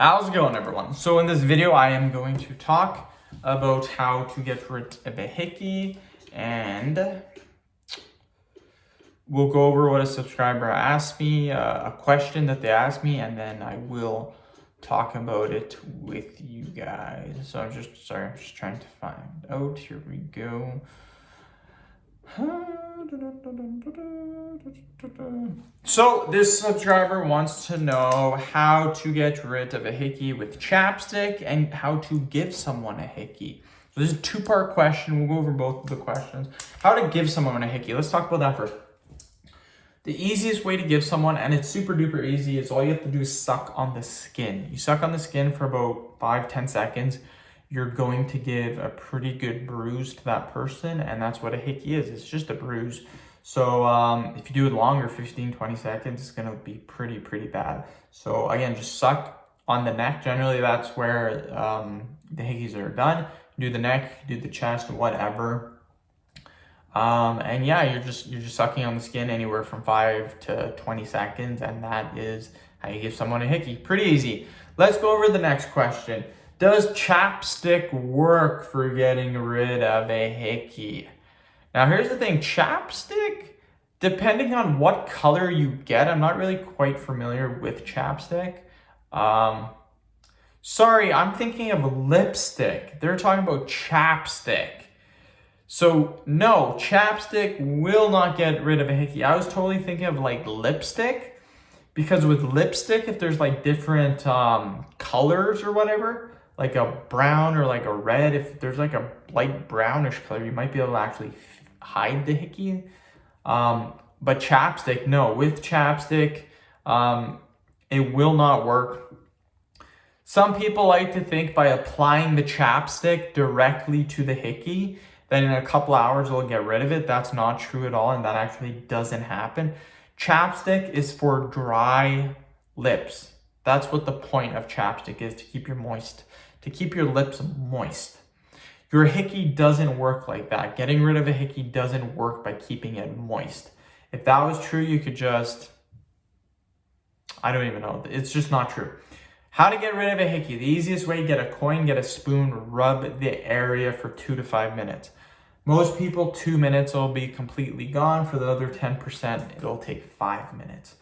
How's it going, everyone? So in this video, I am going to talk about how to get rid of a hickey, and we'll go over what a subscriber asked me, a question that they asked me, and then I will talk about it with you guys. So I'm just trying to find out. Here we go. So this subscriber wants to know how to get rid of a hickey with chapstick and how to give someone a hickey. So this is a two-part question. We'll go over both of the questions. How to give someone a hickey. Let's talk about that first. The easiest way to give someone, and it's super duper easy, is all you have to do is suck on the skin. You suck on the skin for about 5-10 seconds. You're going to give a pretty good bruise to that person, and that's what a hickey is. It's just a bruise. So if you do it longer, 15-20 seconds, it's gonna be pretty bad. So again, just suck on the neck. Generally, that's where the hickeys are done. Do the neck, do the chest, whatever. And yeah, you're just sucking on the skin anywhere from 5 to 20 seconds, and that is how you give someone a hickey. Pretty easy. Let's go over the next question. Does chapstick work for getting rid of a hickey? Now, here's the thing. Chapstick, depending on what color you get, I'm not really quite familiar with chapstick. Sorry, I'm thinking of lipstick. They're talking about chapstick. So, no, chapstick will not get rid of a hickey. I was totally thinking of like lipstick, because with lipstick, if there's like different colors or whatever, like a brown or like a red, if there's like a light brownish color, you might be able to actually hide the hickey. But chapstick, no. With chapstick, it will not work. Some people like to think by applying the chapstick directly to the hickey, that in a couple hours it'll get rid of it. That's not true at all, and that actually doesn't happen. Chapstick is for dry lips. That's what the point of chapstick is, to keep your lips moist. Your hickey doesn't work like that. Getting rid of a hickey doesn't work by keeping it moist. If that was true, you could just, I don't even know. It's just not true. How to get rid of a hickey? The easiest way, get a coin, get a spoon, rub the area for 2 to 5 minutes. Most people, 2 minutes will be completely gone. For the other 10%, it'll take 5 minutes.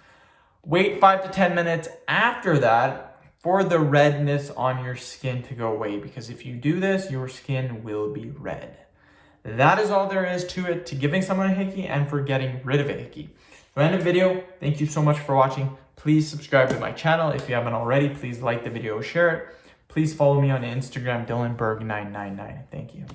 Wait 5 to 10 minutes after that for the redness on your skin to go away, because if you do this, your skin will be red. That is all there is to it, to giving someone a hickey and for getting rid of a hickey. So end of video. Thank you so much for watching. Please subscribe to my channel if you haven't already. Please like the video, share it. Please follow me on Instagram, DylanBerg999. Thank you.